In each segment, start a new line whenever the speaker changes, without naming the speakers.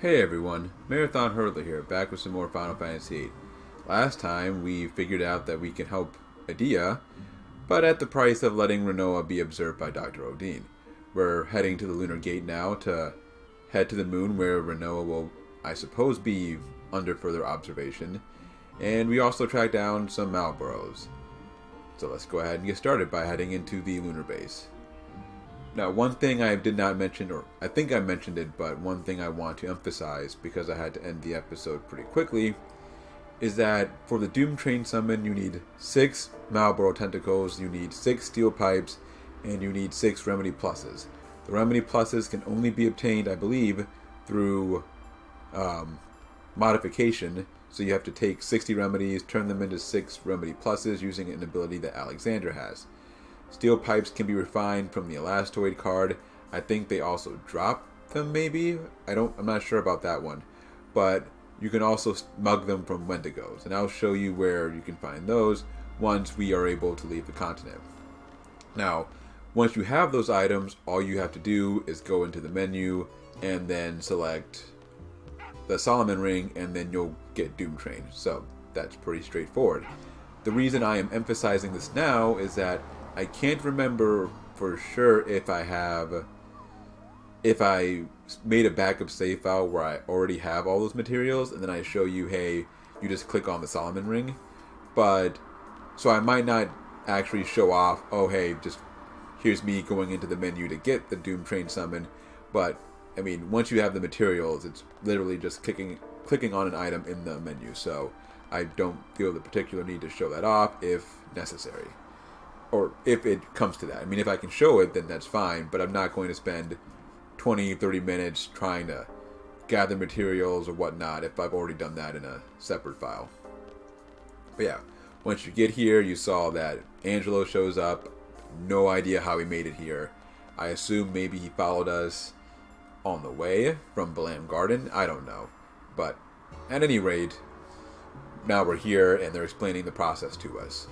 Hey everyone, Marathon Hurdler here, back with some more Final Fantasy VIII. Last time we figured out that we can help Edea, but at the price of letting Rinoa be observed by Dr. Odin. We're heading to the Lunar Gate now to head to the moon where Rinoa will, I suppose, be under further observation. And we also track down some Malboros. So let's go ahead and get started by heading into the lunar base. Now, one thing I did not mention, or I think I mentioned it, but one thing I want to emphasize, because I had to end the episode pretty quickly, is that for the Doom Train summon, you need 6 Malboro tentacles, you need 6 steel pipes, and you need 6 remedy pluses. The remedy pluses can only be obtained, I believe, through modification, so you have to take 60 remedies, turn them into 6 remedy pluses using an ability that Alexandra has. Steel pipes can be refined from the Elastoid card. I think they also drop them, maybe? I'm not sure about that one. But you can also smuggle them from Wendigos. And I'll show you where you can find those once we are able to leave the continent. Now, once you have those items, all you have to do is go into the menu and then select the Solomon Ring, and then you'll get Doom Train. So, that's pretty straightforward. The reason I am emphasizing this now is that I can't remember for sure if I made a backup save file where I already have all those materials, and then I show you, hey, you just click on the Solomon Ring. But, so I might not actually show off, oh, hey, just here's me going into the menu to get the Doom Train summon. But, I mean, once you have the materials, it's literally just clicking on an item in the menu. So, I don't feel the particular need to show that off if necessary. Or if it comes to that. I mean, if I can show it, then that's fine, but I'm not going to spend 20, 30 minutes trying to gather materials or whatnot if I've already done that in a separate file. But yeah, once you get here, you saw that Angelo shows up. No idea how he made it here. I assume maybe he followed us on the way from Balam Garden. I don't know. But at any rate, now we're here and they're explaining the process to us.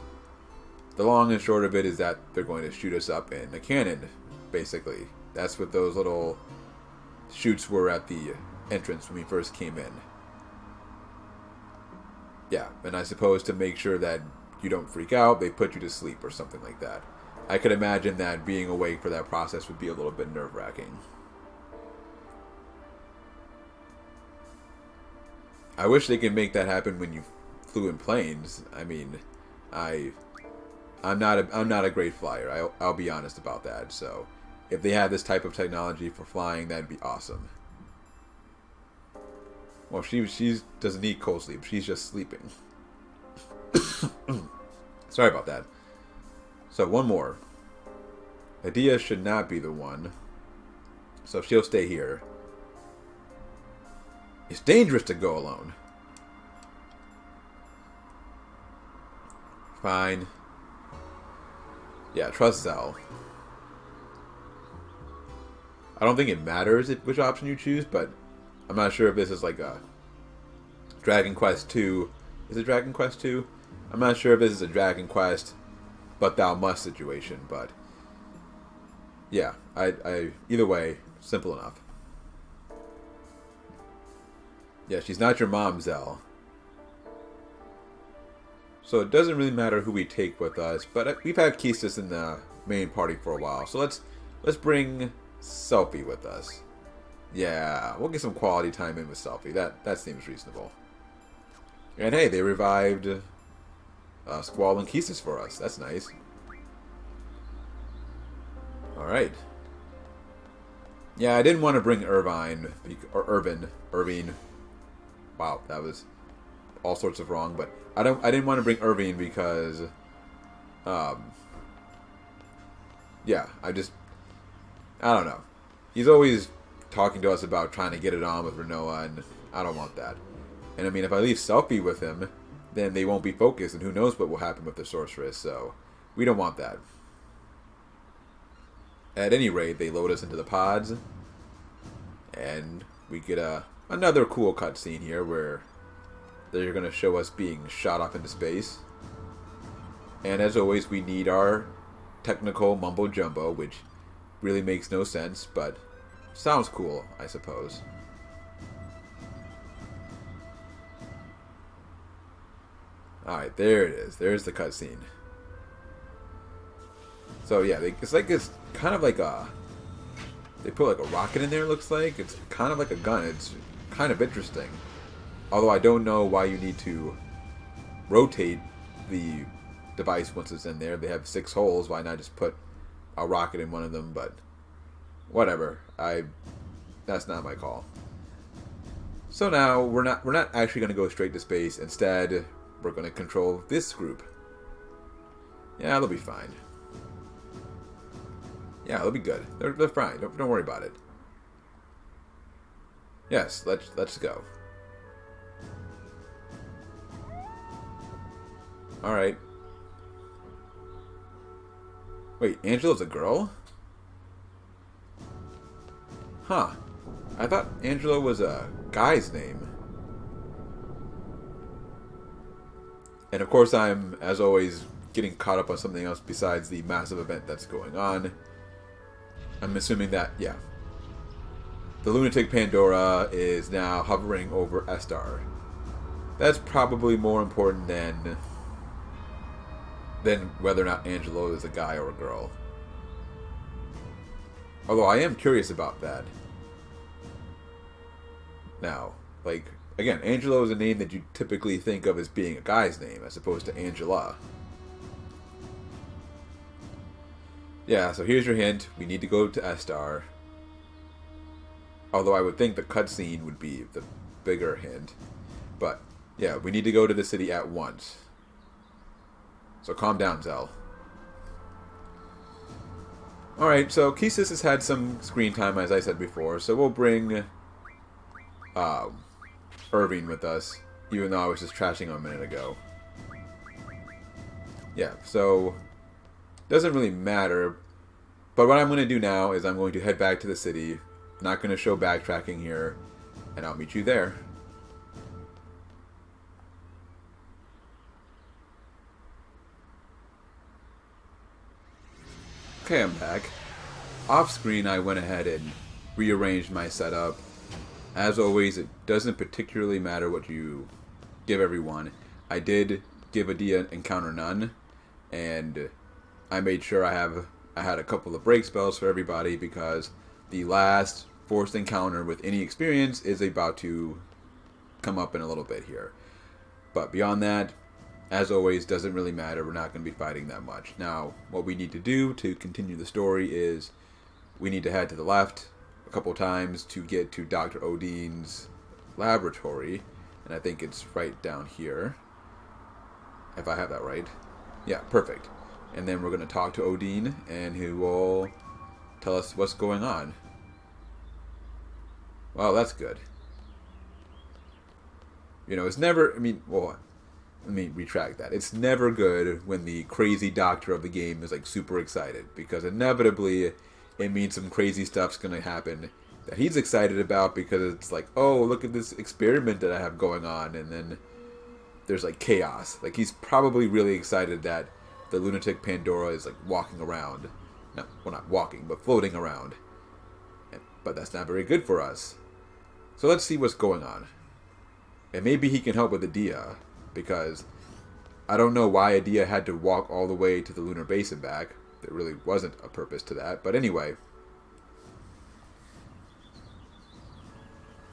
The long and short of it is that they're going to shoot us up in a cannon, basically. That's what those little chutes were at the entrance when we first came in. Yeah, and I suppose to make sure that you don't freak out, they put you to sleep or something like that. I could imagine that being awake for that process would be a little bit nerve-wracking. I wish they could make that happen when you flew in planes. I mean, I'm not a great flyer. I'll be honest about that. So, if they had this type of technology for flying, that'd be awesome. Well, she doesn't need cold sleep. She's just sleeping. Sorry about that. So one more. Edea should not be the one. So she'll stay here. It's dangerous to go alone. Fine. Yeah, trust Zell. I don't think it matters which option you choose, but I'm not sure if this is like a Dragon Quest 2. Is it Dragon Quest 2? I'm not sure if this is a Dragon Quest, but thou must situation, but yeah, I either way, simple enough. Yeah, she's not your mom, Zell. So it doesn't really matter who we take with us, but we've had Keestis in the main party for a while, so let's bring Selphie with us. Yeah, we'll get some quality time in with Selphie. That seems reasonable. And hey, they revived Squall and Keestis for us. That's nice. All right. Yeah, I didn't want to bring Irvine or Irvine. Wow, that was all sorts of wrong, but I didn't want to bring Irvine because yeah, I don't know. He's always talking to us about trying to get it on with Rinoa, and I don't want that. And I mean, if I leave Selphie with him, then they won't be focused, and who knows what will happen with the sorceress, so we don't want that. At any rate, they load us into the pods, and we get another cool cutscene here where they're going to show us being shot off into space. And as always, we need our technical mumbo jumbo, which really makes no sense, but sounds cool, I suppose. Alright, there it is. There's the cutscene. So yeah, it's kind of like a... They put like a rocket in there, it looks like. It's kind of like a gun. It's kind of interesting. Although I don't know why you need to rotate the device once it's in there. They have 6 holes. Why not just put a rocket in one of them? But whatever. That's not my call. So now we're not actually going to go straight to space. Instead, we're going to control this group. Yeah, they'll be fine. Yeah, they'll be good. They're fine. Don't worry about it. Yes, let's go. All right. Wait, Angela's a girl? Huh. I thought Angela was a guy's name. And of course I'm, as always, getting caught up on something else besides the massive event that's going on. I'm assuming that, yeah. The Lunatic Pandora is now hovering over Esthar. That's probably more important than whether or not Angelo is a guy or a girl. Although I am curious about that. Now, like, again, Angelo is a name that you typically think of as being a guy's name, as opposed to Angela. Yeah, so here's your hint. We need to go to Esthar. Although I would think the cutscene would be the bigger hint. But, yeah, we need to go to the city at once. So calm down, Zell. Alright, so Kisis has had some screen time, as I said before, so we'll bring Irving with us, even though I was just trashing him a minute ago. Yeah, so doesn't really matter, but what I'm going to do now is I'm going to head back to the city. Not going to show backtracking here, and I'll meet you there. Okay, I'm back. Off screen, I went ahead and rearranged my setup. As always, it doesn't particularly matter what you give everyone. I did give Adel encounter none, and I made sure I had a couple of break spells for everybody because the last forced encounter with any experience is about to come up in a little bit here. But beyond that, as always, doesn't really matter. We're not going to be fighting that much. Now, what we need to do to continue the story is we need to head to the left a couple times to get to Dr. Odine's laboratory. And I think it's right down here, if I have that right. Yeah, perfect. And then we're going to talk to Odine, and he will tell us what's going on. Well, that's good. You know, it's never... I mean, well... Let me retract that. It's never good when the crazy doctor of the game is like super excited, because inevitably it means some crazy stuff's gonna happen that he's excited about, because it's like, oh, look at this experiment that I have going on, and then there's like chaos. Like, he's probably really excited that the Lunatic Pandora is like walking around. No, well, not walking, but floating around. But that's not very good for us. So let's see what's going on. And maybe he can help with Adel, because I don't know why Adel had to walk all the way to the lunar base and back. There really wasn't a purpose to that. But anyway.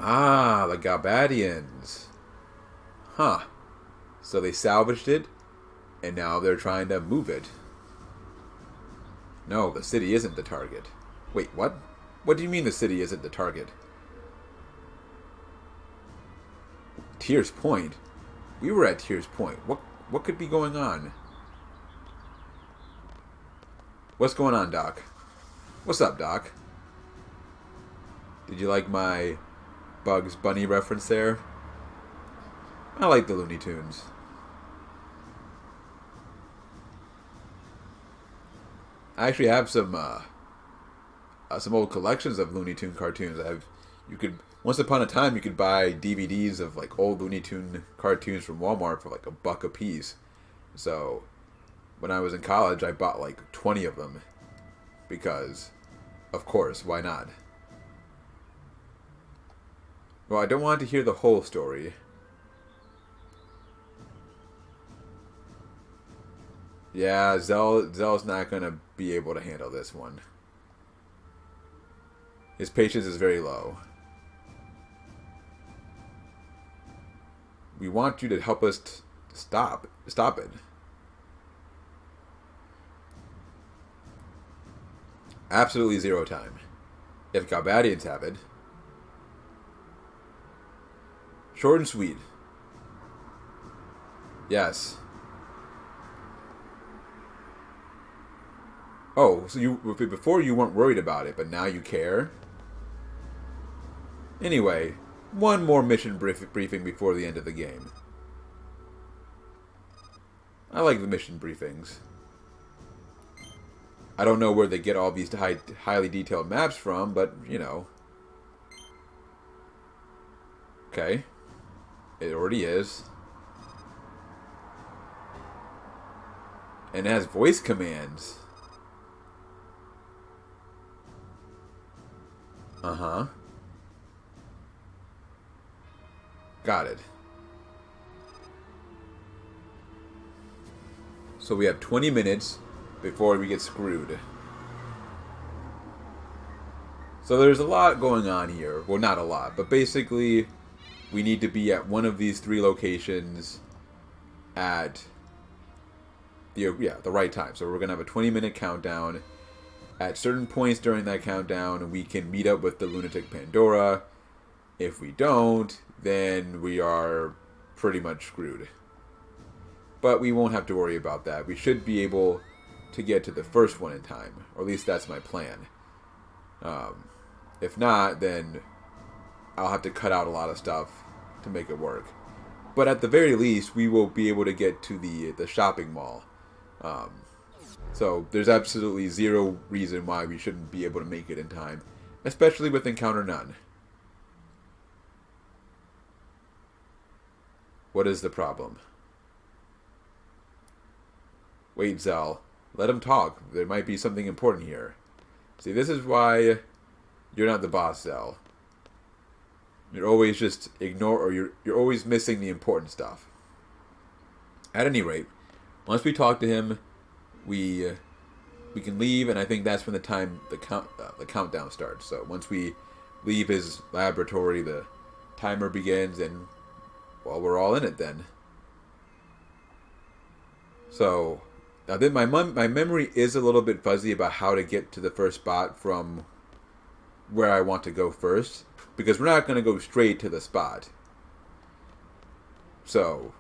Ah, the Gabadians. Huh. So they salvaged it, and now they're trying to move it. No, the city isn't the target. Wait, what? What do you mean the city isn't the target? Tears Point? We were at Tears Point. What could be going on? What's going on, Doc? What's up, Doc? Did you like my Bugs Bunny reference there? I like the Looney Tunes. I actually have some old collections of Looney Tune cartoons. Once upon a time, you could buy DVDs of like old Looney Tune cartoons from Walmart for like $1 a piece. So, when I was in college, I bought like 20 of them. Because, of course, why not? Well, I don't want to hear the whole story. Yeah, Zell's not going to be able to handle this one. His patience is very low. We want you to help us stop it. Absolutely zero time. If Galbadians have it. Short and sweet. Yes. Oh, so before you weren't worried about it, but now you care? Anyway, one more mission briefing before the end of the game. I like the mission briefings. I don't know where they get all these highly detailed maps from, but, you know. Okay. It already is. And it has voice commands. Uh-huh. Got it. So we have 20 minutes before we get screwed. So there's a lot going on here. Well, not a lot, but basically we need to be at one of these 3 locations at the right time. So we're going to have a 20-minute countdown. At certain points during that countdown, we can meet up with the Lunatic Pandora. If we don't, then we are pretty much screwed. But we won't have to worry about that. We should be able to get to the first one in time. Or at least that's my plan. If not, then I'll have to cut out a lot of stuff to make it work. But at the very least, we will be able to get to the shopping mall. So there's absolutely zero reason why we shouldn't be able to make it in time. Especially with Encounter None. What is the problem? Wait, Zell. Let him talk. There might be something important here. See, this is why you're not the boss, Zell. You're always just you're always missing the important stuff. At any rate, once we talk to him, we can leave, and I think that's when the countdown starts. So once we leave his laboratory, the timer begins, and well, we're all in it then. So now then, my memory is a little bit fuzzy about how to get to the first spot from where I want to go first, because we're not going to go straight to the spot. So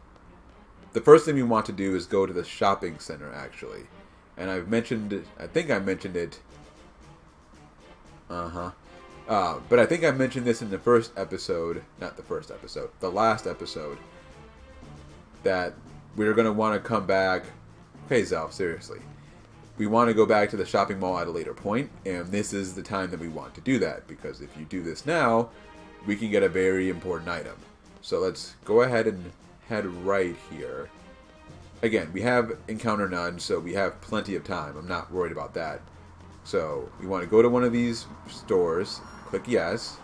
the first thing we want to do is go to the shopping center, actually. And I think I mentioned it. But I think I mentioned this in the first episode, the last episode, that we're going to want to come back. Okay, Zell, seriously. We want to go back to the shopping mall at a later point, and this is the time that we want to do that, because if you do this now, we can get a very important item. So let's go ahead and head right here. Again, we have Encounter None, so we have plenty of time. I'm not worried about that. So we want to go to one of these stores, click yes,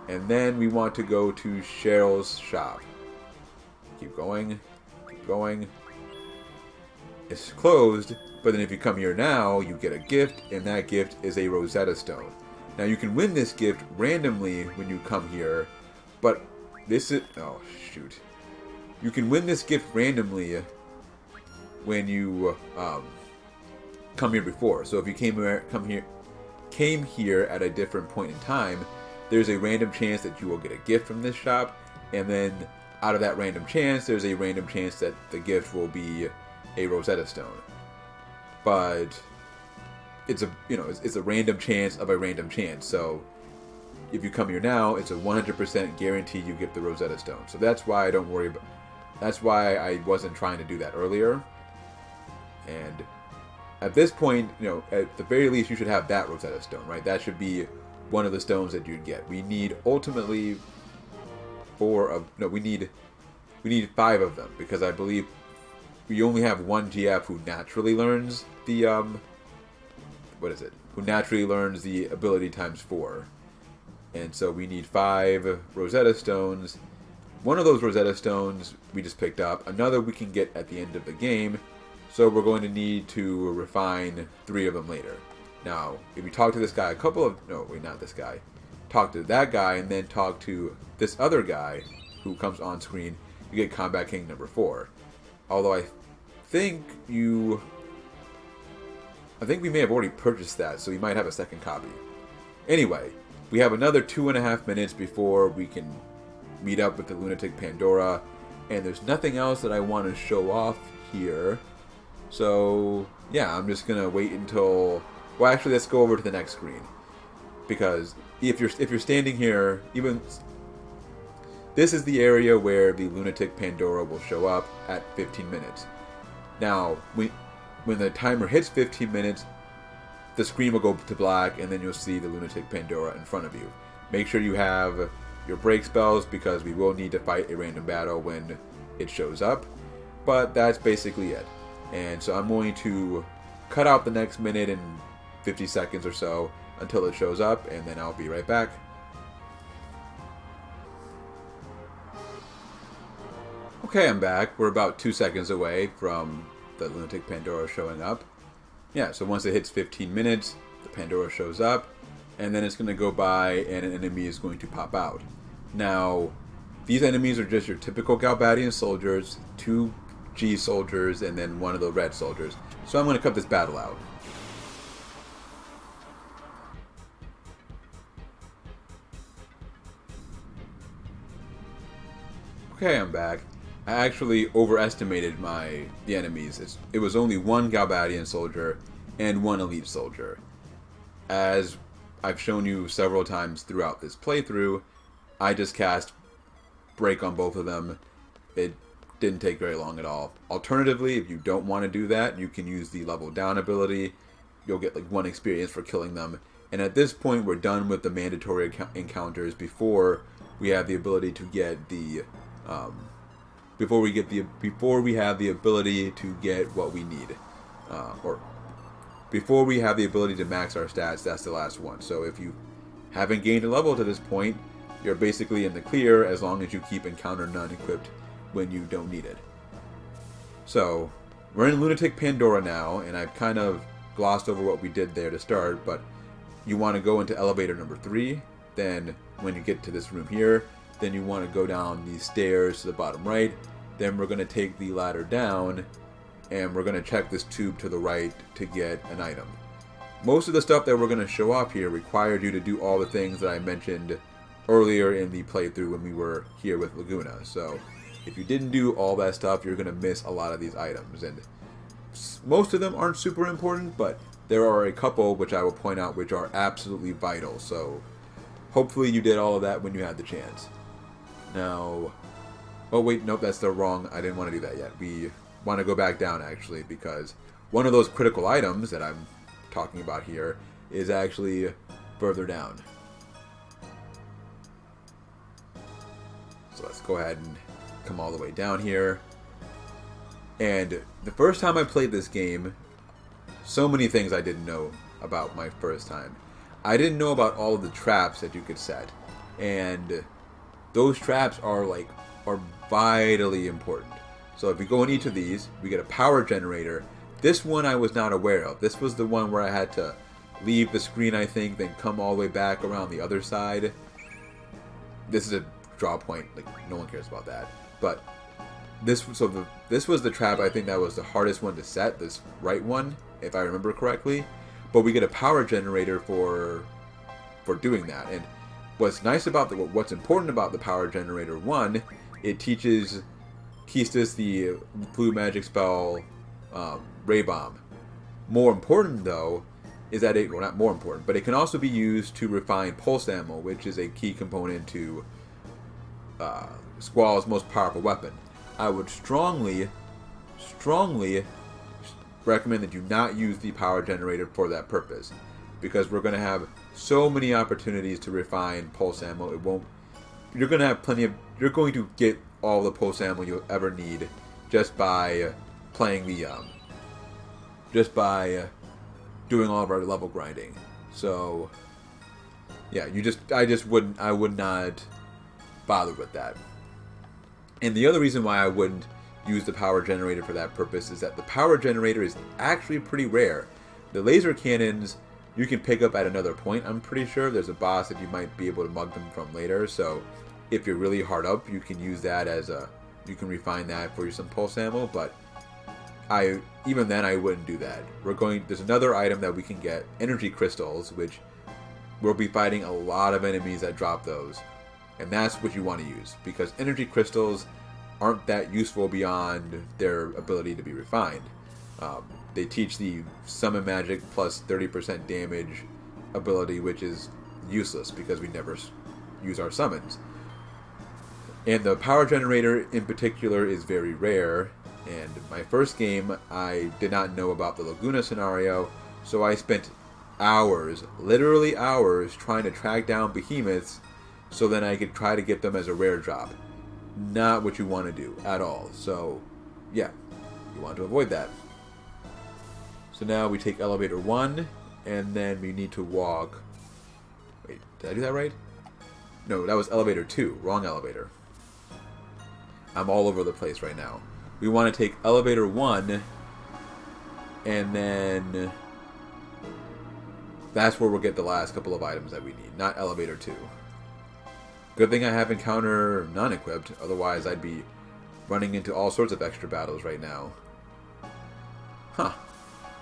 and then we want to go to Cheryl's shop. Keep going, keep going. It's closed, but then if you come here now, you get a gift, and that gift is a Rosetta Stone. Now you can win this gift randomly when you come here, but this is... oh, shoot. You can win this gift randomly when you come here before. So if you came here at a different point in time, there's a random chance that you will get a gift from this shop, and then out of that random chance, there's a random chance that the gift will be a Rosetta Stone. But it's a random chance of a random chance. So if you come here now, it's a 100% guarantee you get the Rosetta Stone. So that's why I don't worry about. That's why I wasn't trying to do that earlier. And at this point, at the very least, you should have that Rosetta Stone, right? That should be one of the stones that you'd get. We need ultimately we need 5 of them, because I believe we only have one GF who naturally learns the who naturally learns the ability times 4. And so we need 5 Rosetta Stones. One of those Rosetta Stones we just picked up. Another we can get at the end of the game. So we're going to need to refine 3 of them later. Now, if you talk to this guy not this guy. Talk to that guy and then talk to this other guy who comes on screen, you get Combat King number 4. Although I think we may have already purchased that, so we might have a second copy. Anyway, we have another 2.5 minutes before we can meet up with the Lunatic Pandora, and there's nothing else that I want to show off here. So yeah, I'm just gonna wait until. Well, actually, let's go over to the next screen, because if you're standing here, even this is the area where the Lunatic Pandora will show up at 15 minutes. Now, when the timer hits 15 minutes, the screen will go to black, and then you'll see the Lunatic Pandora in front of you. Make sure you have your break spells, because we will need to fight a random battle when it shows up. But that's basically it. And so I'm going to cut out the next minute and 50 seconds or so until it shows up, and then I'll be right back. Okay, I'm back. We're about 2 seconds away from the Lunatic Pandora showing up. Yeah, so once it hits 15 minutes, the Pandora shows up, and then it's going to go by and an enemy is going to pop out. Now, these enemies are just your typical Galbadian soldiers, 2 G soldiers, and then 1 of the red soldiers. So I'm going to cut this battle out. Okay, I'm back. I actually overestimated the enemies. It was only 1 Galbadian soldier and 1 elite soldier. As I've shown you several times throughout this playthrough, I just cast break on both of them. It didn't take very long at all. Alternatively, if you don't want to do that, you can use the level down ability. You'll get like 1 experience for killing them. And at this point, we're done with the mandatory encounters before we have the ability to get the before we have the ability to get what we need, or before we have the ability to max our stats. That's the last one. So if you haven't gained a level to this point, you're basically in the clear as long as you keep encounter none equipped when you don't need it. So we're in Lunatic Pandora now, and I've kind of glossed over what we did there to start, but you want to go into elevator number 3. Then when you get to this room here, then you want to go down these stairs to the bottom right. Then we're going to take the ladder down, and we're going to check this tube to the right to get an item. Most of the stuff that we're going to show off here required you to do all the things that I mentioned earlier in the playthrough when we were here with Laguna. So if you didn't do all that stuff, you're going to miss a lot of these items. And most of them aren't super important, but there are a couple which I will point out which are absolutely vital. So hopefully you did all of that when you had the chance. Now, oh wait, nope, that's the wrong. I didn't want to do that yet. We want to go back down actually, because one of those critical items that I'm talking about here is actually further down. So let's go ahead and come all the way down here. And the first time I played this game, so many things I didn't know about my first time. I didn't know about all of the traps that you could set, and those traps are vitally important. So if we go in each of these, we get a power generator. This one I was not aware of. This was the one where I had to leave the screen, I think, then come all the way back around the other side. This is a draw point. Like, no one cares about that. But this was the trap, I think, that was the hardest one to set. This right one, if I remember correctly. But we get a power generator for doing that. And what's important about the power generator, one, it teaches Keistis the blue magic spell Ray Bomb. More important though is that not more important, but it can also be used to refine pulse ammo, which is a key component to Squall's most powerful weapon. I would strongly recommend that you not use the power generator for that purpose, because we're going to have so many opportunities to refine pulse ammo. You're going to get all the pulse ammo you'll ever need just by playing doing all of our level grinding. So yeah, I would not bother with that. And the other reason why I wouldn't use the power generator for that purpose is that the power generator is actually pretty rare. The laser cannons you can pick up at another point, I'm pretty sure. There's a boss that you might be able to mug them from later, so if you're really hard up, you can use that as a... You can refine that for some pulse ammo, but even then I wouldn't do that. There's another item that we can get, energy crystals, which we'll be fighting a lot of enemies that drop those. And that's what you want to use, because energy crystals aren't that useful beyond their ability to be refined. They teach the summon magic plus 30% damage ability, which is useless because we never use our summons. And the power generator in particular is very rare. And my first game, I did not know about the Laguna scenario, so I spent hours, literally hours, trying to track down behemoths so then I could try to get them as a rare drop. Not what you want to do at all. So, yeah, you want to avoid that. So now we take elevator 1, and then we need to walk... Wait, did I do that right? No, that was elevator 2. Wrong elevator. I'm all over the place right now. We want to take elevator 1, and then that's where we'll get the last couple of items that we need, not elevator 2. Good thing I have encounter non-equipped, otherwise I'd be running into all sorts of extra battles right now. Huh.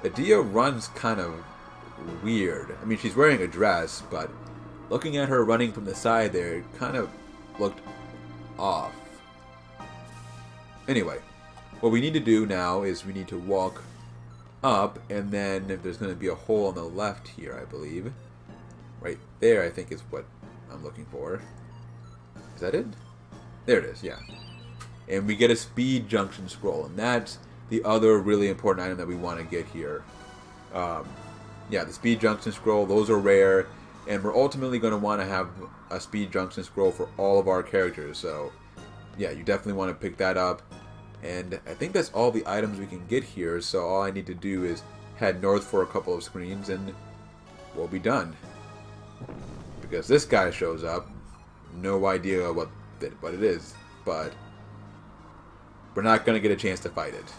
Adel runs kind of weird. I mean, she's wearing a dress, but looking at her running from the side there, it kind of looked off. Anyway, what we need to do now is we need to walk up, and then there's going to be a hole on the left here, I believe. Right there, I think, is what I'm looking for. Is that it? There it is, yeah. And we get a speed junction scroll, and that's the other really important item that we want to get here. Yeah, the speed junction scroll, those are rare, and we're ultimately going to want to have a speed junction scroll for all of our characters, so yeah, you definitely want to pick that up. And I think that's all the items we can get here, so all I need to do is head north for a couple of screens and we'll be done. Because this guy shows up, no idea what it is, but we're not going to get a chance to fight it.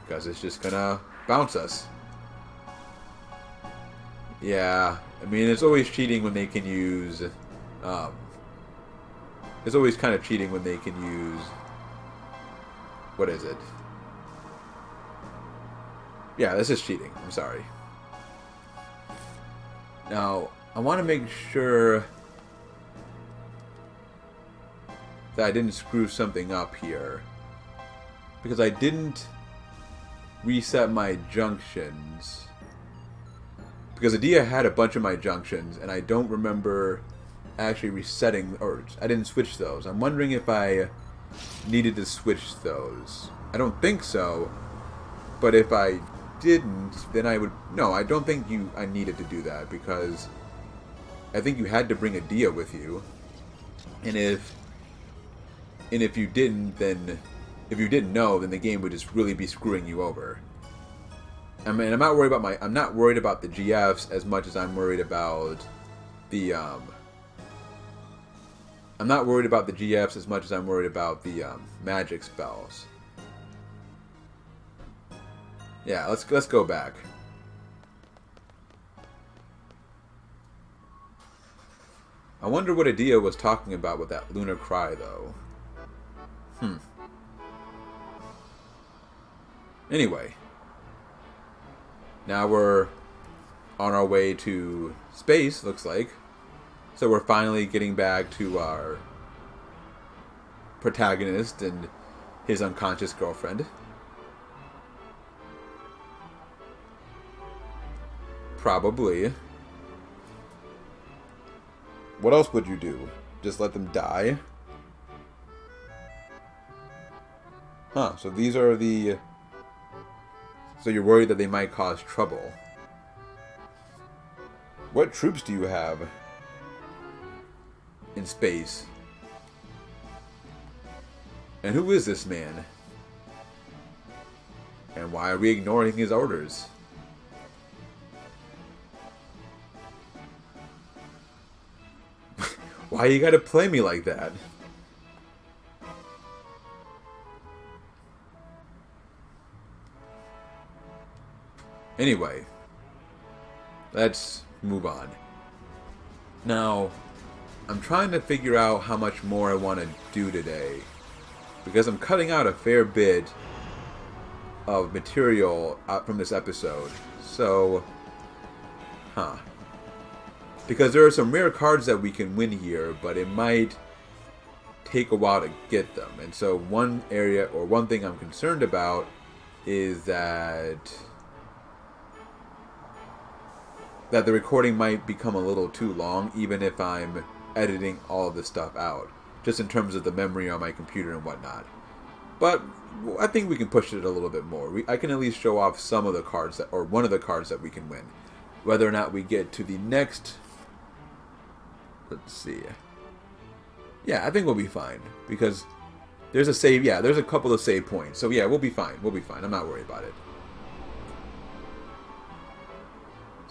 Because it's just going to bounce us. Yeah, I mean, it's always cheating when they can use... it's always kind of cheating when they can use... What is it? Yeah, this is cheating. I'm sorry. Now, I want to make sure that I didn't screw something up here. Because I didn't reset my junctions. Because Adel had a bunch of my junctions, and I don't remember actually resetting, or I didn't switch those. I'm wondering if I needed to switch those. I don't think so, but if I didn't, then I would... No, I don't think I needed to do that, because I think you had to bring Adel with you, and if you didn't, then if you didn't know, then the game would just really be screwing you over. I mean, I'm not worried about the GFs as much as I'm worried about the I'm not worried about the GFs as much as I'm worried about the magic spells. Yeah, let's go back. I wonder what Adel was talking about with that lunar cry, though. Anyway, now we're on our way to space, looks like. So we're finally getting back to our protagonist and his unconscious girlfriend. Probably. What else would you do? Just let them die? Huh, so these are the... So you're worried that they might cause trouble. What troops do you have in space? And who is this man? And why are we ignoring his orders? Why you gotta play me like that? Anyway, let's move on. Now, I'm trying to figure out how much more I want to do today, because I'm cutting out a fair bit of material out from this episode. So, because there are some rare cards that we can win here, but it might take a while to get them. And so one area, or one thing I'm concerned about, is that the recording might become a little too long, even if I'm editing all of this stuff out, just in terms of the memory on my computer and whatnot. But I think we can push it a little bit more. I can at least show off some of the cards, or one of the cards that we can win. Whether or not we get to the next... Let's see. Yeah, I think we'll be fine, because there's a save. Yeah, there's a couple of save points. So yeah, we'll be fine. We'll be fine. I'm not worried about it.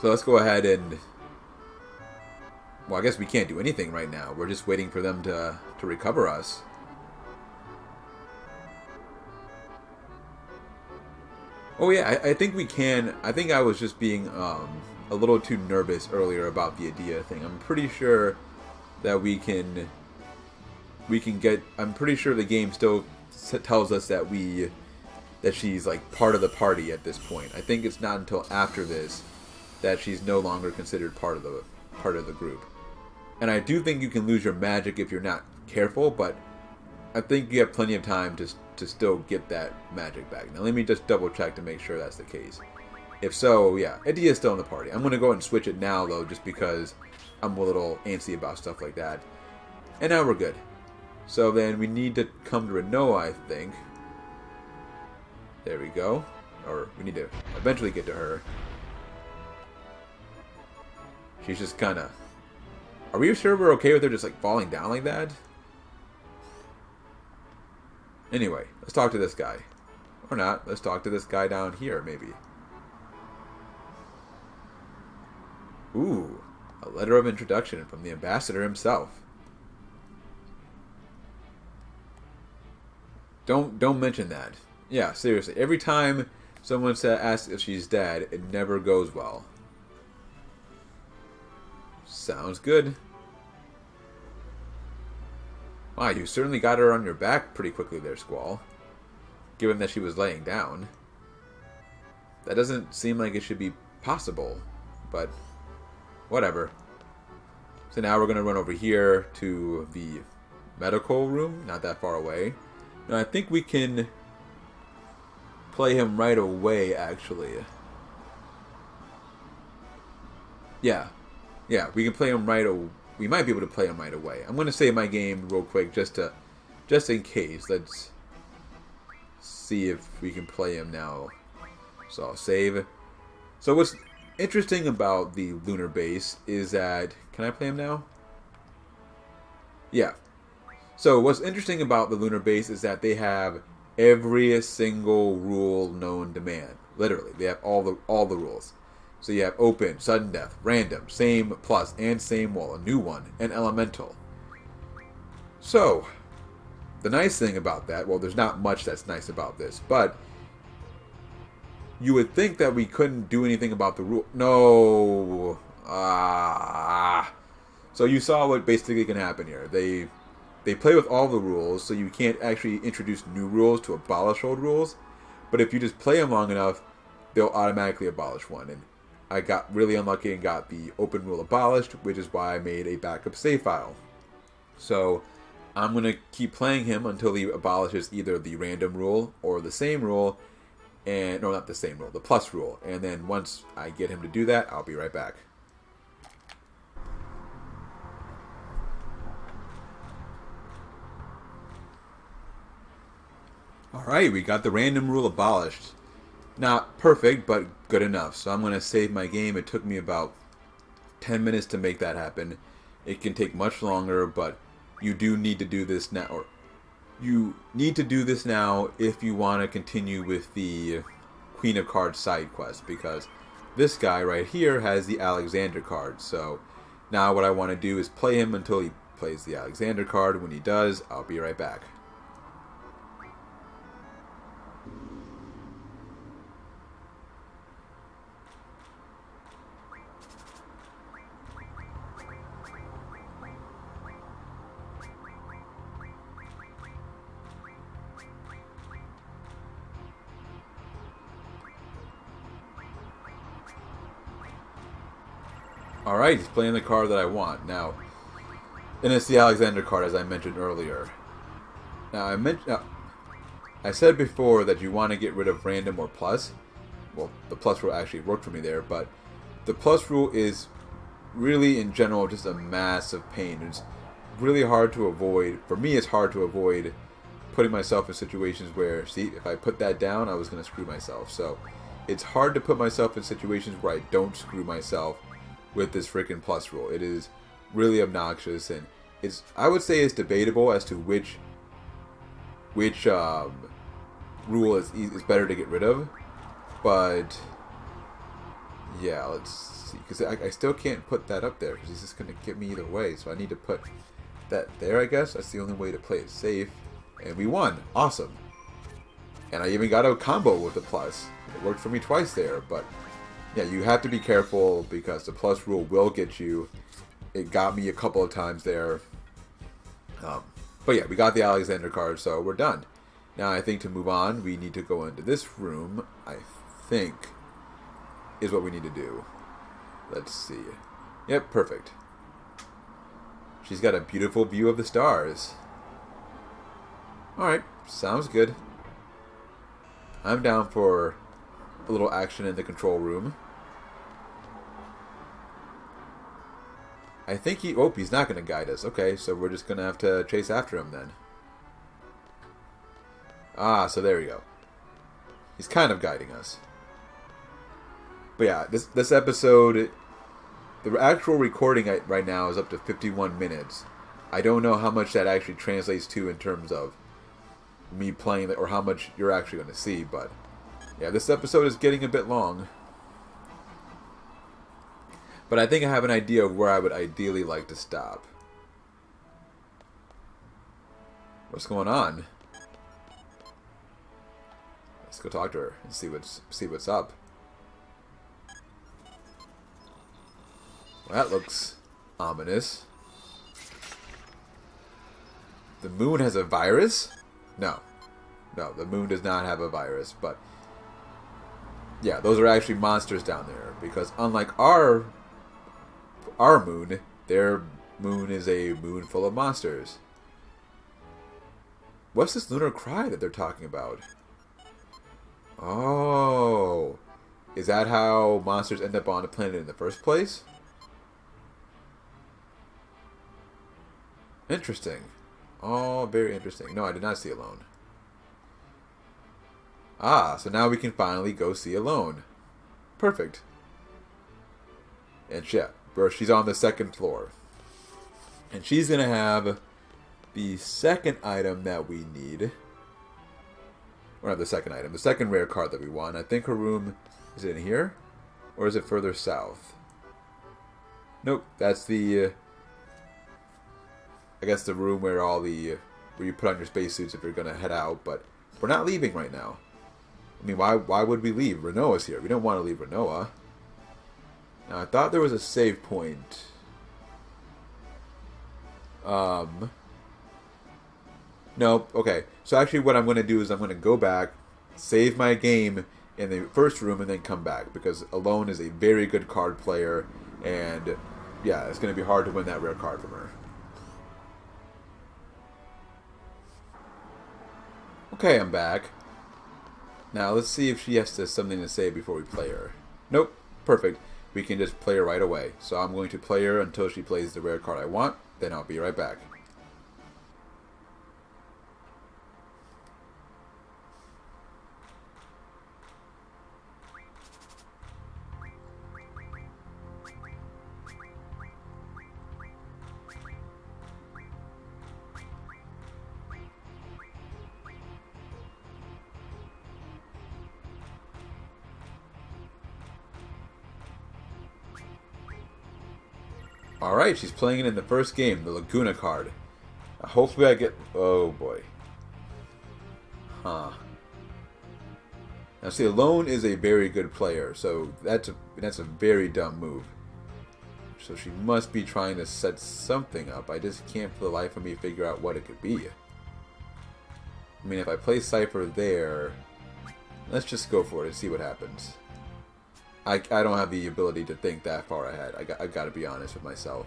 So let's go ahead and... Well, I guess we can't do anything right now. We're just waiting for them to recover us. Oh yeah, I think we can. I think I was just being a little too nervous earlier about the Adel thing. I'm pretty sure that we can get... I'm pretty sure the game still tells us that she's like part of the party at this point. I think it's not until after this that she's no longer considered part of the group. And I do think you can lose your magic if you're not careful, but I think you have plenty of time to still get that magic back. Now let me just double check to make sure that's the case. If so, yeah, Adel is still in the party. I'm going to go ahead and switch it now, though, just because I'm a little antsy about stuff like that. And now we're good. So then we need to come to Rinoa, I think. There we go. Or we need to eventually get to her. She's just kind of... Are we sure we're okay with her just like falling down like that? Anyway, let's talk to this guy. Or not. Let's talk to this guy down here, maybe. Ooh, a letter of introduction from the ambassador himself. Don't mention that. Yeah, seriously. Every time someone asks if she's dead, it never goes well. Sounds good. Wow, you certainly got her on your back pretty quickly there, Squall. Given that she was laying down. That doesn't seem like it should be possible, but whatever. So now we're going to run over here to the medical room, not that far away. Now I think we can play him right away, actually. Yeah, we can play him right away. We might be able to play him right away. I'm going to save my game real quick just in case. Let's see if we can play him now. So I'll save. So what's interesting about the Lunar base is that... Can I play him now? Yeah. So what's interesting about the Lunar base is that they have every single rule known to man. Literally, they have all the rules. So you have open, sudden death, random, same plus, and same wall, a new one, and elemental. So, the nice thing about that, well, there's not much that's nice about this, but you would think that we couldn't do anything about the rule. No. So you saw what basically can happen here. They play with all the rules, so you can't actually introduce new rules to abolish old rules. But if you just play them long enough, they'll automatically abolish one. And I got really unlucky and got the open rule abolished, which is why I made a backup save file. So I'm going to keep playing him until he abolishes either the random rule or the same rule. And no, not the same rule, the plus rule. And then once I get him to do that, I'll be right back. Alright, we got the random rule abolished. Not perfect, but good enough. So I'm going to save my game. It took me about 10 minutes to make that happen. It can take much longer, but you do need to do this now. Or you need to do this now if you want to continue with the Queen of Cards side quest, because this guy right here has the Alexander card. So now what I want to do is play him until he plays the Alexander card. When he does, I'll be right back. Alright, he's playing the card that I want. Now, and it's the Alexander card, as I mentioned earlier. Now, I said before that you want to get rid of random or plus. Well, the plus rule actually worked for me there, but the plus rule is really, in general, just a massive pain. It's really hard to avoid. For me, it's hard to avoid putting myself in situations where, see, if I put that down, I was going to screw myself. So, it's hard to put myself in situations where I don't screw myself with this freaking plus rule. It is really obnoxious, and I would say it's debatable as to which rule is better to get rid of. But yeah, let's see, because I still can't put that up there because he's just going to get me either way. So I need to put that there, I guess. That's the only way to play it safe. And we won. Awesome. And I even got a combo with the plus. It worked for me twice there. But yeah, you have to be careful because the plus rule will get you. It got me a couple of times there. But yeah, we got the Alexander card, so we're done. Now I think to move on, we need to go into this room, I think, is what we need to do. Let's see. Yep, perfect. She's got a beautiful view of the stars. Alright, sounds good. I'm down for a little action in the control room. I think he's not going to guide us. Okay, so we're just going to have to chase after him then. Ah, so there we go. He's kind of guiding us. But yeah, this episode, the actual recording right now is up to 51 minutes. I don't know how much that actually translates to in terms of me playing it, or how much you're actually going to see, but yeah, this episode is getting a bit long. But I think I have an idea of where I would ideally like to stop. What's going on? Let's go talk to her and see what's up. Well, that looks ominous. The moon has a virus? No, the moon does not have a virus. But yeah, those are actually monsters down there, because unlike our moon, their moon is a moon full of monsters. What's this lunar cry that they're talking about? Oh, is that how monsters end up on a planet in the first place? Interesting. Oh, very interesting. No, I did not see Alone. Ah, so now we can finally go see Alone. Perfect. And yeah, she's on the second floor. And she's going to have the second item that we need. Or not the second item, the second rare card that we want. I think her room is in here? Or is it further south? Nope, that's the... I guess the room where where you put on your spacesuits if you're going to head out, but we're not leaving right now. I mean, why would we leave? Rinoa's here. We don't want to leave Rinoa. Now, I thought there was a save point. Nope. Okay. So actually what I'm going to do is I'm going to go back, save my game in the first room, and then come back, because Alone is a very good card player, and yeah, it's going to be hard to win that rare card from her. Okay, I'm back. Now, let's see if she has something to say before we play her. Nope. Perfect. We can just play her right away. So I'm going to play her until she plays the rare card I want. Then I'll be right back. Alright, she's playing it in the first game, the Laguna card. Hopefully I get... Oh boy. Huh. Now see, Alone is a very good player, so that's a very dumb move. So she must be trying to set something up. I just can't for the life of me figure out what it could be. I mean, if I play Cypher there... Let's just go for it and see what happens. I don't have the ability to think that far ahead. I got to be honest with myself.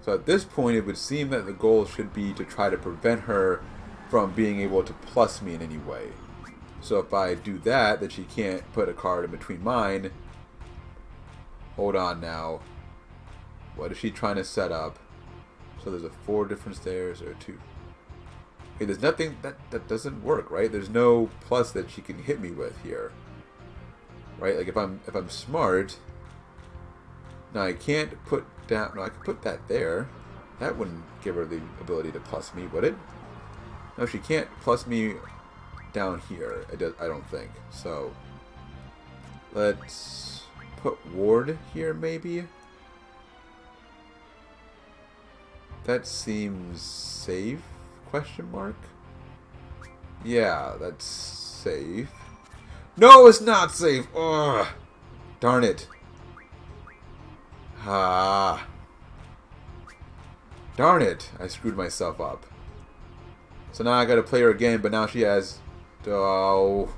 So at this point, it would seem that the goal should be to try to prevent her from being able to plus me in any way. So if I do that, then she can't put a card in between mine. Hold on now. What is she trying to set up? So there's a 4 different stairs or 2. Okay, there's nothing that doesn't work, right? There's no plus that she can hit me with here. Right? Like if I'm smart, now I can't put down. No, I could put that there. That wouldn't give her the ability to plus me, would it? No, she can't plus me down here. I don't think. So let's put ward here, maybe. That seems safe? Question mark? Yeah, that's safe. No, it's not safe. Ugh. Darn it. Ah. Darn it. I screwed myself up. So now I gotta play her again, but now she has... Oh.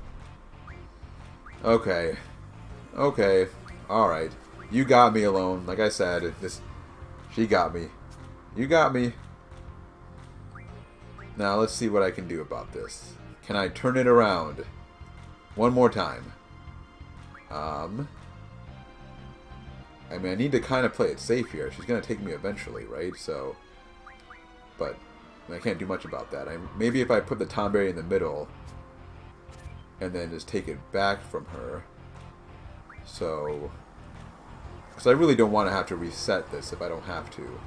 Okay. Okay. Alright. You got me alone. Like I said, she got me. You got me. Now let's see what I can do about this. Can I turn it around? One more time. I mean, I need to kind of play it safe here. She's going to take me eventually, right? So, but I can't do much about that. Maybe if I put the Tomberry in the middle and then just take it back from her. So, because I really don't want to have to reset this if I don't have to.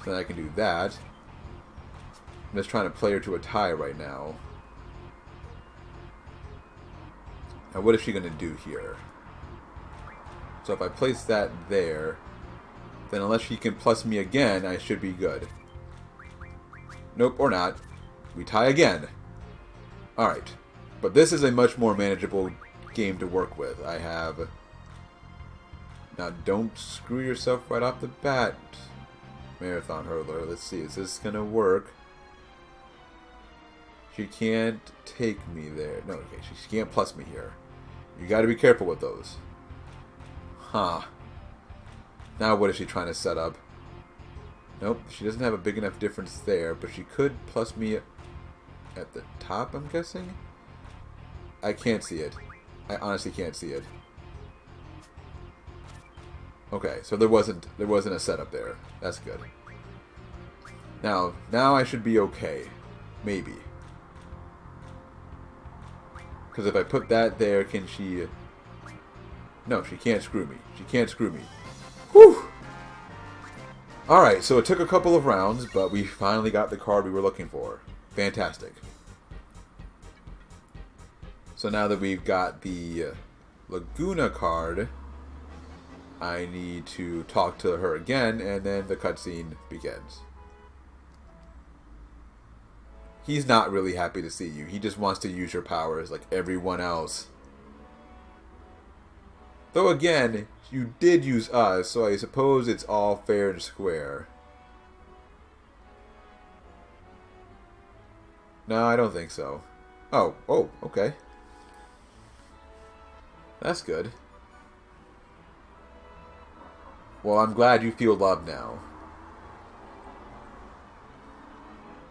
So then I can do that. I'm just trying to play her to a tie right now. Now what is she going to do here? So if I place that there, then unless she can plus me again, I should be good. Nope, or not. We tie again. Alright. But this is a much more manageable game to work with. I have... Now don't screw yourself right off the bat. Marathon hurdler. Let's see, is this going to work? She can't take me there. No, okay, she can't plus me here. You gotta be careful with those. Huh. Now what is she trying to set up? Nope, she doesn't have a big enough difference there, but she could plus me at the top, I'm guessing? I can't see it. I honestly can't see it. Okay, so there wasn't a setup there. That's good. Now I should be okay. Maybe. Because if I put that there, can she... No, she can't screw me. She can't screw me. Whew! Alright, so it took a couple of rounds, but we finally got the card we were looking for. Fantastic. So now that we've got the Laguna card, I need to talk to her again, and then the cutscene begins. He's not really happy to see you. He just wants to use your powers like everyone else. Though again, you did use us, so I suppose it's all fair and square. No, I don't think so. Oh, okay. That's good. Well, I'm glad you feel loved now.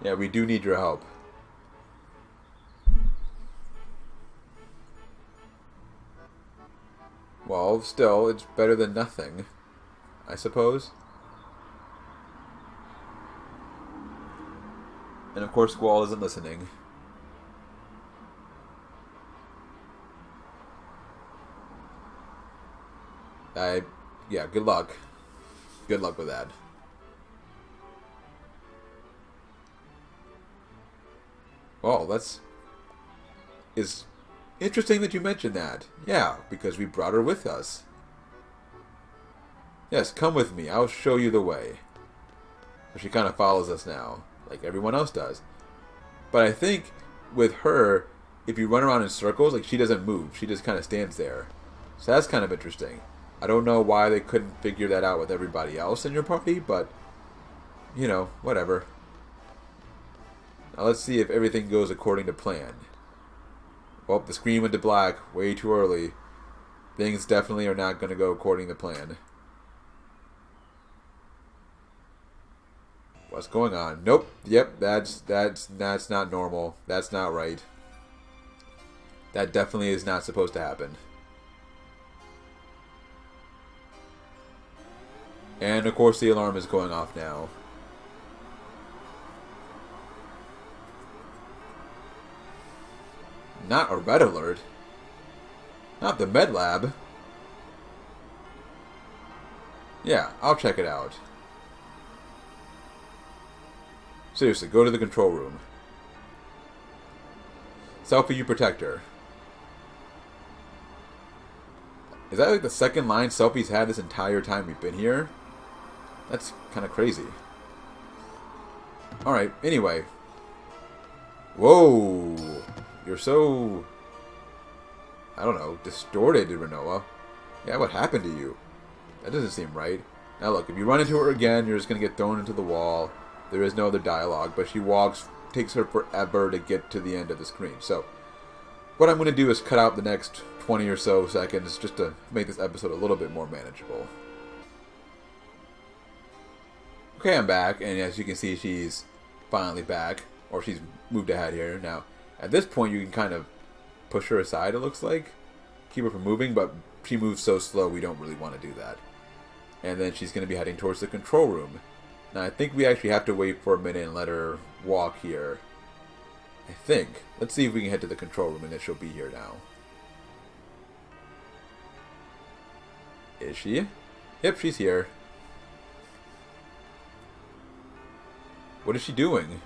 Yeah, we do need your help. Well, still, it's better than nothing, I suppose. And of course, Squall isn't listening. Yeah, good luck. Good luck with that. Well, it's interesting that you mentioned that. Yeah, because we brought her with us. Yes, come with me. I'll show you the way. So she kind of follows us now, like everyone else does. But I think with her, if you run around in circles, like she doesn't move. She just kind of stands there. So that's kind of interesting. I don't know why they couldn't figure that out with everybody else in your party, but, you know, whatever. Now let's see if everything goes according to plan. Well, the screen went to black way too early. Things definitely are not going to go according to plan. What's going on? Nope. Yep, that's not normal. That's not right. That definitely is not supposed to happen. And of course the alarm is going off now. Not a red alert. Not the med lab. Yeah, I'll check it out. Seriously, go to the control room. Selfie, you protector. Is that like the second line Selfie's had this entire time we've been here? That's kind of crazy. Alright, anyway. Whoa! You're so... I don't know, distorted, Rinoa. Yeah, what happened to you? That doesn't seem right. Now look, if you run into her again, you're just going to get thrown into the wall. There is no other dialogue, but she walks, takes her forever to get to the end of the screen. So, what I'm going to do is cut out the next 20 or so seconds just to make this episode a little bit more manageable. Okay, I'm back, and as you can see, she's finally back, or she's moved ahead here. Now, at this point, you can kind of push her aside, it looks like. Keep her from moving, but she moves so slow, we don't really want to do that. And then she's going to be heading towards the control room. Now, I think we actually have to wait for a minute and let her walk here. I think. Let's see if we can head to the control room and then she'll be here now. Is she? Yep, she's here. What is she doing?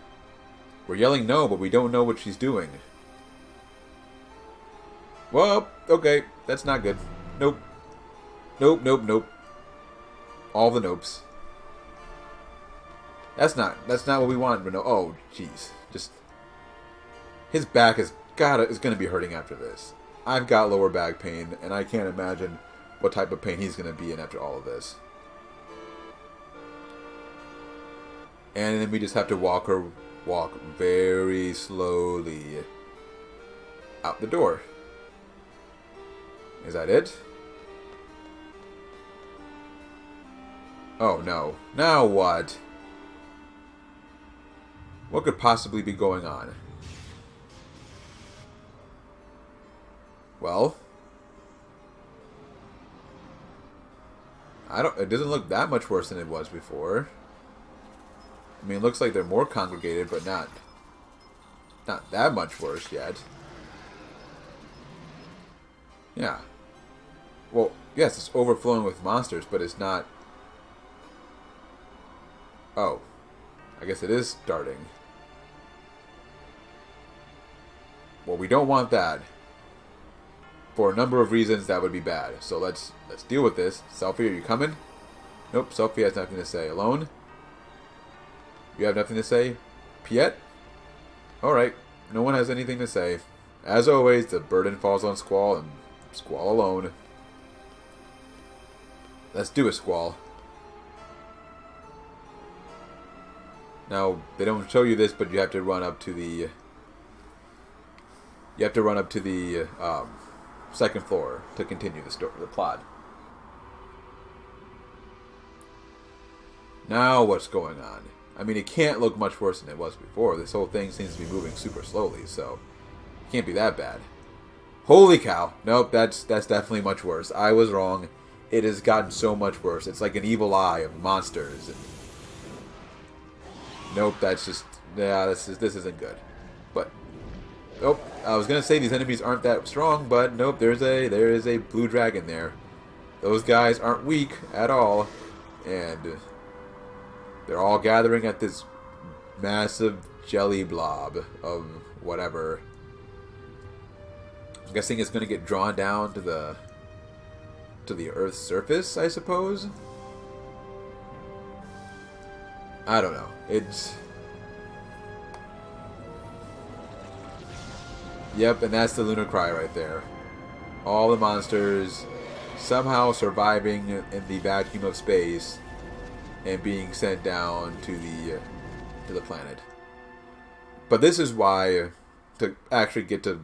We're yelling no, but we don't know what she's doing. Well, okay. That's not good. Nope. Nope, nope, nope. All the nopes. That's not what we want, Rinoa. Oh, jeez. Just his back is gonna be hurting after this. I've got lower back pain, and I can't imagine what type of pain he's gonna be in after all of this. And then we just have to walk very slowly out the door. Is that it? Oh no. Now what? What could possibly be going on? Well, it doesn't look that much worse than it was before. I mean, it looks like they're more congregated, but not that much worse yet. Yeah. Well, yes, it's overflowing with monsters, but it's not... Oh. I guess it is starting. Well, we don't want that. For a number of reasons, that would be bad. So let's deal with this. Selfie, are you coming? Nope, Selfie has nothing to say. Alone? You have nothing to say? Piet? Alright, no one has anything to say. As always, the burden falls on Squall, and Squall alone. Let's do it, Squall. Now, they don't show you this, but you have to run up to the... You have to run up to the second floor to continue the plot. Now what's going on? I mean, it can't look much worse than it was before. This whole thing seems to be moving super slowly, so it can't be that bad. Holy cow. Nope, that's definitely much worse. I was wrong. It has gotten so much worse. It's like an evil eye of monsters. And nope, that's just... Yeah, this isn't good. But... Nope, I was going to say these enemies aren't that strong, but nope, there is a blue dragon there. Those guys aren't weak at all. And... they're all gathering at this massive jelly blob of whatever. I'm guessing it's going to get drawn down to the Earth's surface, I suppose. I don't know. It's... Yep, and that's the Lunar cry right there. All the monsters somehow surviving in the vacuum of space and being sent down to the planet. But this is why, to actually get to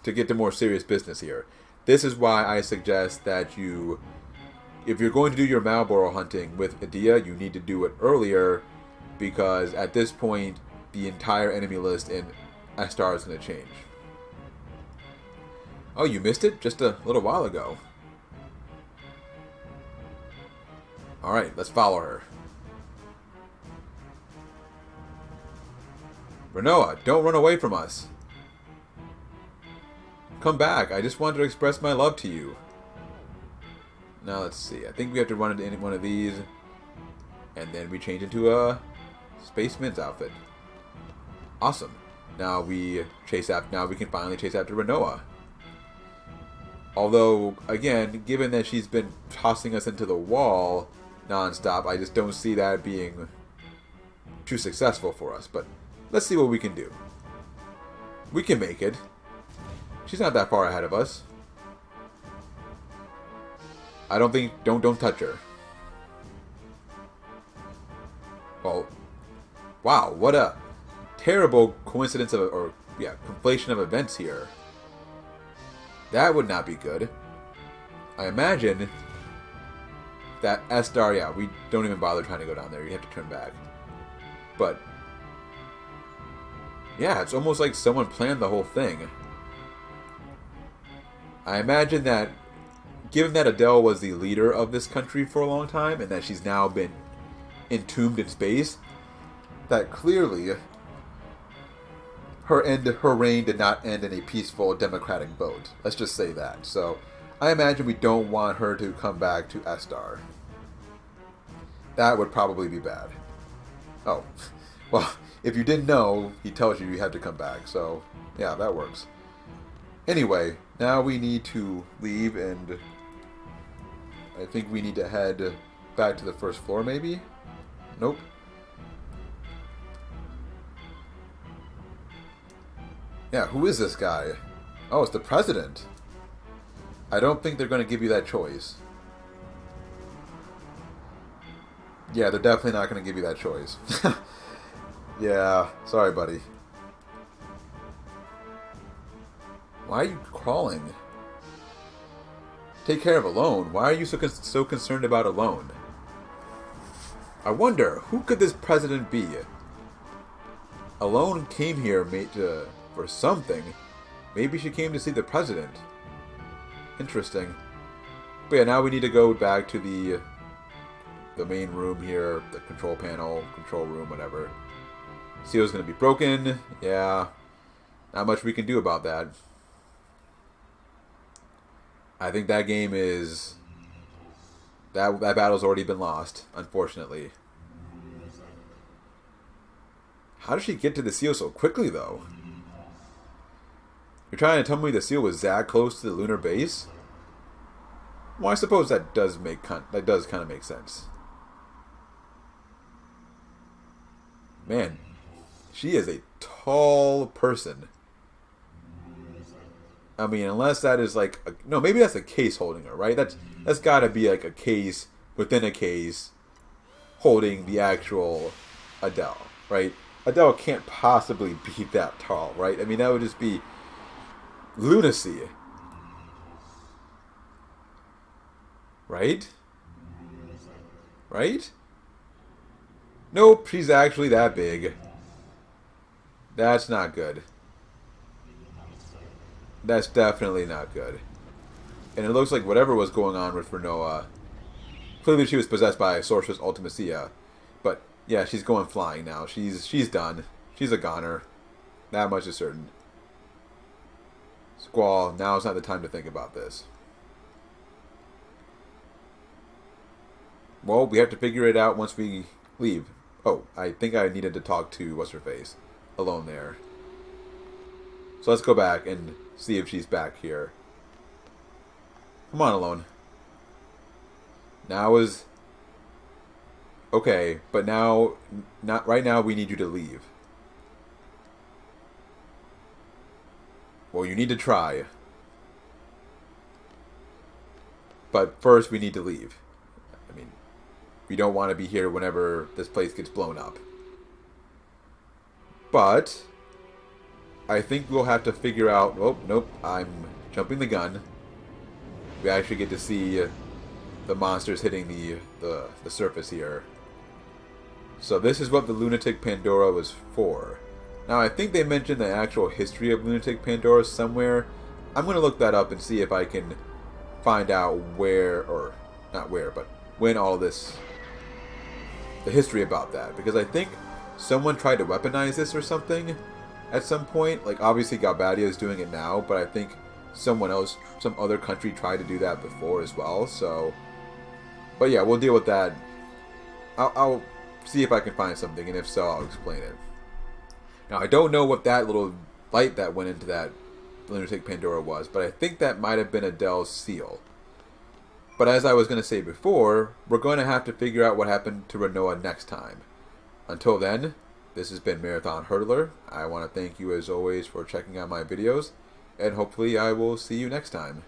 get to more serious business here, This is why I suggest that you, if you're going to do your Malboro hunting with Adia, you need to do it earlier, because at this point, the entire enemy list in Esthar is going to change. Oh, you missed it just a little while ago. Alright, let's follow her. Rinoa, don't run away from us. Come back, I just wanted to express my love to you. Now let's see, I think we have to run into one of these, and then we change into a spaceman's outfit. Awesome. Now we can finally chase after Rinoa. Although, again, given that she's been tossing us into the wall non-stop, I just don't see that being too successful for us. But let's see what we can do. We can make it. She's not that far ahead of us. I don't think... Don't touch her. Well, wow, what a terrible coincidence conflation of events here. That would not be good. I imagine that Esthar, yeah, we don't even bother trying to go down there. You have to turn back. But, yeah, it's almost like someone planned the whole thing. I imagine that, given that Adel was the leader of this country for a long time, and that she's now been entombed in space, that clearly her reign did not end in a peaceful democratic vote. Let's just say that. So, I imagine we don't want her to come back to Esthar. That would probably be bad. Oh, well, if you didn't know, he tells you have to come back. So, yeah, that works. Anyway, now we need to leave, and I think we need to head back to the first floor, maybe? Nope. Yeah, who is this guy? Oh, it's the president. I don't think they're going to give you that choice. Yeah, they're definitely not going to give you that choice. Yeah, sorry, buddy. Why are you crawling? Take care of Alone. Why are you so concerned about Alone? I wonder, who could this president be? Alone came here for something. Maybe she came to see the president. Interesting. But yeah, now we need to go back to the main room here, the control panel, control room, whatever. Seal's going to be broken. Yeah, not much we can do about that. I think that game is... That battle's already been lost, unfortunately. How did she get to the seal so quickly, though? You're trying to tell me the seal was that close to the lunar base? Well, I suppose that does kind of make sense. Man, she is a tall person. I mean, unless that is like... no, maybe that's a case holding her, right? That's got to be like a case within a case holding the actual Adel, right? Adel can't possibly be that tall, right? I mean, that would just be lunacy. Right? Right? Nope, she's actually that big. That's not good. That's definitely not good. And it looks like whatever was going on with Rinoa, clearly she was possessed by Sorceress Ultimacia. But yeah, she's going flying now. She's done. She's a goner. That much is certain. Squall, now is not the time to think about this. Well, we have to figure it out once we leave. Oh, I think I needed to talk to what's-her-face. Alone there. So let's go back and see if she's back here. Come on, Alone. Now is... okay, but now... not right now, we need you to leave. Well, you need to try. But first, we need to leave. I mean, we don't want to be here whenever this place gets blown up. But I think we'll have to figure out... oh, nope, I'm jumping the gun. we actually get to see the monsters hitting the surface here. So this is what the Lunatic Pandora was for. Now I think they mentioned the actual history of Lunatic Pandora somewhere. I'm going to look that up and see if I can find out where, or not where, but when all this, the history about that. Because I think someone tried to weaponize this or something at some point. Like obviously Galbadia is doing it now, but I think someone else, some other country tried to do that before as well. So, but yeah, we'll deal with that. I'll see if I can find something, and if so, I'll explain it. Now I don't know what that little light that went into that Lunatic Pandora was, but I think that might have been Adel's seal. But as I was going to say before, we're going to have to figure out what happened to Rinoa next time. Until then, this has been Marathon Hurdler. I want to thank you as always for checking out my videos, and hopefully I will see you next time.